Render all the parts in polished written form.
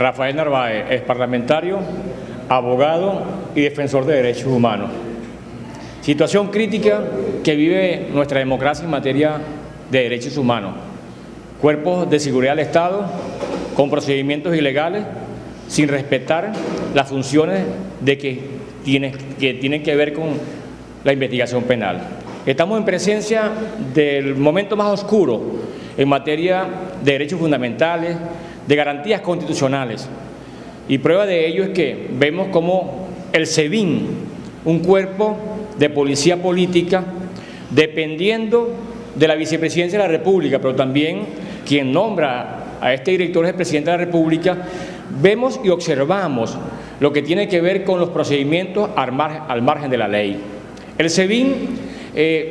Rafael Narváez, ex parlamentario, abogado y defensor de derechos humanos. Situación crítica que vive nuestra democracia en materia de derechos humanos. Cuerpos de seguridad del Estado con procedimientos ilegales sin respetar las funciones que tienen que ver con la investigación penal. Estamos en presencia del momento más oscuro en materia de derechos fundamentales, de garantías constitucionales. Y prueba de ello es que vemos como el SEBIN, un cuerpo de policía política, dependiendo de la vicepresidencia de la República, pero también quien nombra a este director es el presidente de la República, vemos y observamos lo que tiene que ver con los procedimientos al margen de la ley. El SEBIN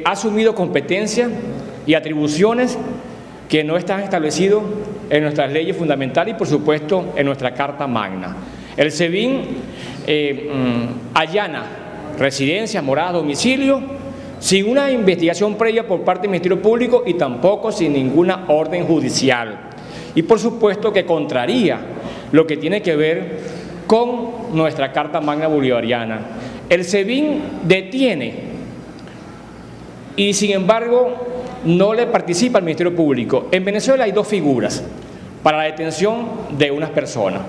ha asumido competencias y atribuciones que no están establecidos en nuestras leyes fundamentales y, por supuesto, en nuestra Carta Magna. El SEBIN allana residencias, moradas, domicilio, sin una investigación previa por parte del Ministerio Público y tampoco sin ninguna orden judicial. Y, por supuesto, que contraría lo que tiene que ver con nuestra Carta Magna bolivariana. El SEBIN detiene y, sin embargo, no le participa al Ministerio Público. En Venezuela hay dos figuras para la detención de unas personas.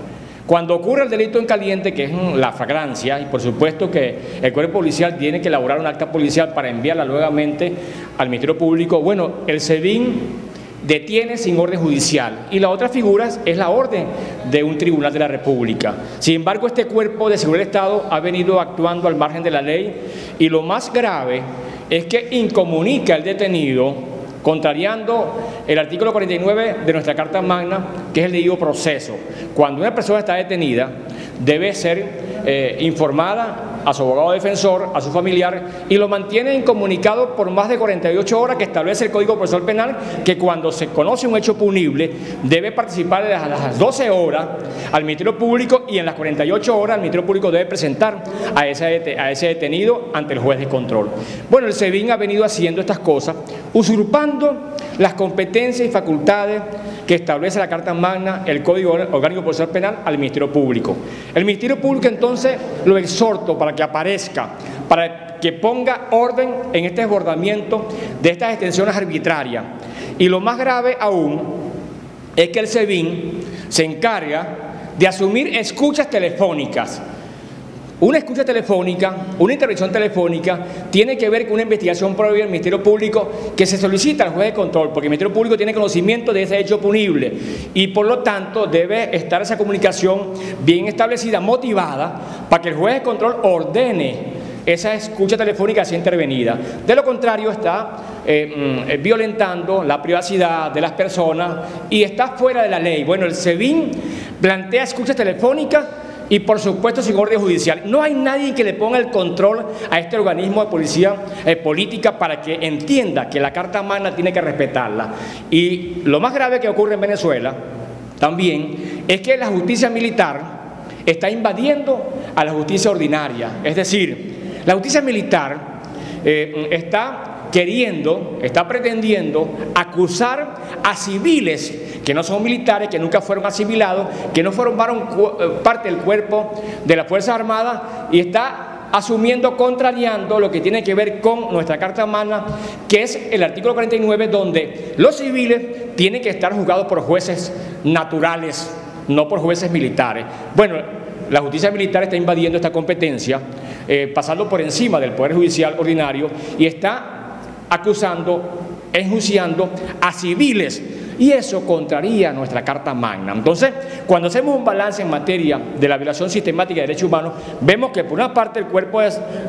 Cuando ocurre el delito en caliente, que es la flagrancia, y por supuesto que el cuerpo policial tiene que elaborar un acta policial para enviarla nuevamente al Ministerio Público, bueno, el SEBIN detiene sin orden judicial, y la otra figura es la orden de un tribunal de la República. Sin embargo, este cuerpo de seguridad del Estado ha venido actuando al margen de la ley, y lo más grave es que incomunica al detenido, contrariando el artículo 49 de nuestra Carta Magna, que es el debido proceso. Cuando una persona está detenida, debe ser informada a su abogado defensor, a su familiar, y lo mantiene incomunicado por más de 48 horas que establece el Código Procesal Penal, que cuando se conoce un hecho punible debe participar a las 12 horas al Ministerio Público, y en las 48 horas el Ministerio Público debe presentar a ese detenido ante el juez de control. Bueno, el SEBIN ha venido haciendo estas cosas, usurpando las competencias y facultades que establece la Carta Magna, el Código Orgánico Procesal Penal, al Ministerio Público. El Ministerio Público entonces lo exhorto para que aparezca, para que ponga orden en este desbordamiento de estas detenciones arbitrarias. Y lo más grave aún es que el SEBIN se encarga de asumir escuchas telefónicas. Una escucha telefónica, una intervención telefónica, tiene que ver con una investigación previa del Ministerio Público que se solicita al juez de control, porque el Ministerio Público tiene conocimiento de ese hecho punible y, por lo tanto, debe estar esa comunicación bien establecida, motivada, para que el juez de control ordene esa escucha telefónica sea intervenida. De lo contrario, está violentando la privacidad de las personas y está fuera de la ley. Bueno, el SEBIN plantea escuchas telefónicas y, por supuesto, sin orden judicial. No hay nadie que le ponga el control a este organismo de policía política para que entienda que la Carta Magna tiene que respetarla. Y lo más grave que ocurre en Venezuela también es que la justicia militar está invadiendo a la justicia ordinaria. Es decir, la justicia militar está pretendiendo acusar a civiles que no son militares, que nunca fueron asimilados, que no formaron parte del cuerpo de las Fuerzas Armadas, y está asumiendo, contrariando lo que tiene que ver con nuestra Carta Magna, que es el artículo 49, donde los civiles tienen que estar juzgados por jueces naturales, no por jueces militares. Bueno, la justicia militar está invadiendo esta competencia, pasando por encima del Poder Judicial ordinario, y está enjuiciando a civiles, y eso contraría nuestra Carta Magna. Entonces, cuando hacemos un balance en materia de la violación sistemática de derechos humanos, vemos que por una parte el cuerpo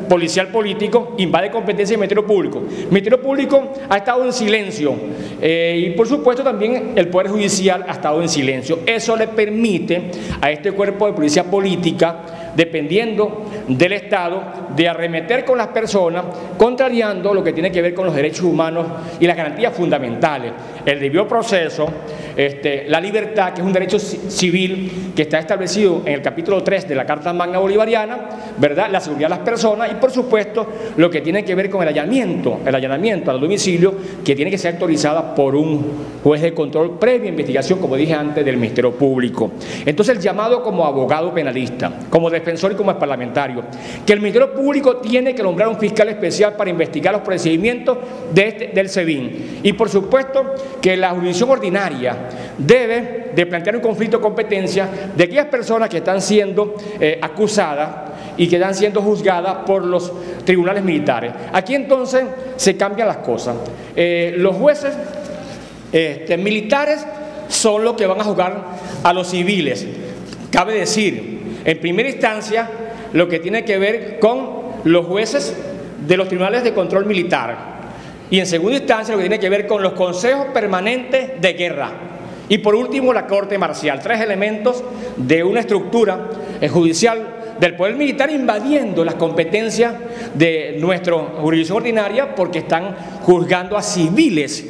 policial político invade competencias del Ministerio Público. El Ministerio Público ha estado en silencio y, por supuesto, también el Poder Judicial ha estado en silencio. Eso le permite a este cuerpo de policía política dependiendo del Estado, de arremeter con las personas, contrariando lo que tiene que ver con los derechos humanos y las garantías fundamentales, el debido proceso, la libertad, que es un derecho civil que está establecido en el capítulo 3 de la Carta Magna Bolivariana, ¿verdad?, la seguridad de las personas y, por supuesto, lo que tiene que ver con el allanamiento al domicilio, que tiene que ser autorizada por un juez de control previa investigación, como dije antes, del Ministerio Público. Entonces, el llamado como abogado penalista, como defensor y como parlamentario, que el Ministerio Público tiene que nombrar un fiscal especial para investigar los procedimientos del SEBIN y, por supuesto, que la jurisdicción ordinaria debe de plantear un conflicto de competencia de aquellas personas que están siendo acusadas y que están siendo juzgadas por los tribunales militares. Aquí entonces se cambian las cosas. Los jueces militares son los que van a juzgar a los civiles. Cabe decir, en primera instancia, lo que tiene que ver con los jueces de los tribunales de control militar. Y en segunda instancia, lo que tiene que ver con los consejos permanentes de guerra. Y por último, la Corte Marcial. 3 elementos de una estructura judicial del poder militar invadiendo las competencias de nuestra jurisdicción ordinaria porque están juzgando a civiles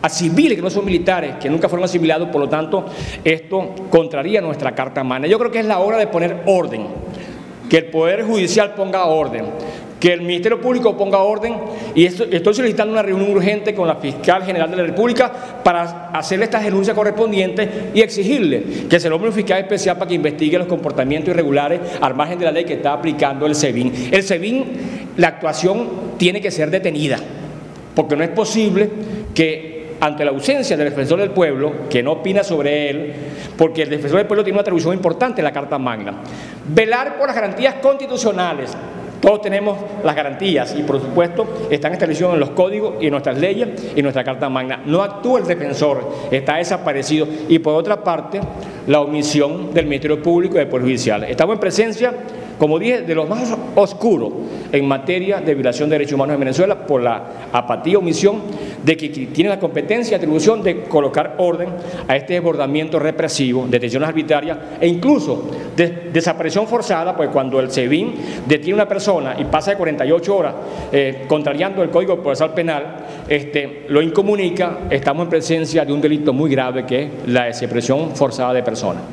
que no son militares, que nunca fueron asimilados. Por lo tanto, esto contraría nuestra Carta Magna. Yo creo que es la hora de poner orden, que el Poder Judicial ponga orden, que el Ministerio Público ponga orden, y estoy solicitando una reunión urgente con la Fiscal General de la República para hacerle estas denuncias correspondientes y exigirle que se nombre un fiscal especial para que investigue los comportamientos irregulares al margen de la ley que está aplicando el SEBIN. El SEBIN, la actuación tiene que ser detenida, porque no es posible que ante la ausencia del defensor del pueblo, que no opina sobre él, porque el defensor del pueblo tiene una atribución importante en la Carta Magna, velar por las garantías constitucionales. Todos tenemos las garantías y, por supuesto, están establecidas en los códigos y en nuestras leyes y en nuestra Carta Magna. No actúa el defensor, está desaparecido. Y, por otra parte, la omisión del Ministerio Público y del Poder Judicial. Estamos en presencia, como dije, de los más oscuros en materia de violación de derechos humanos en Venezuela por la apatía o omisión de que tiene la competencia y atribución de colocar orden a este desbordamiento represivo, detenciones arbitrarias e incluso desaparición forzada, pues cuando el SEBIN detiene a una persona y pasa de 48 horas contrariando el Código Procesal Penal, lo incomunica. Estamos en presencia de un delito muy grave que es la desaparición forzada de personas.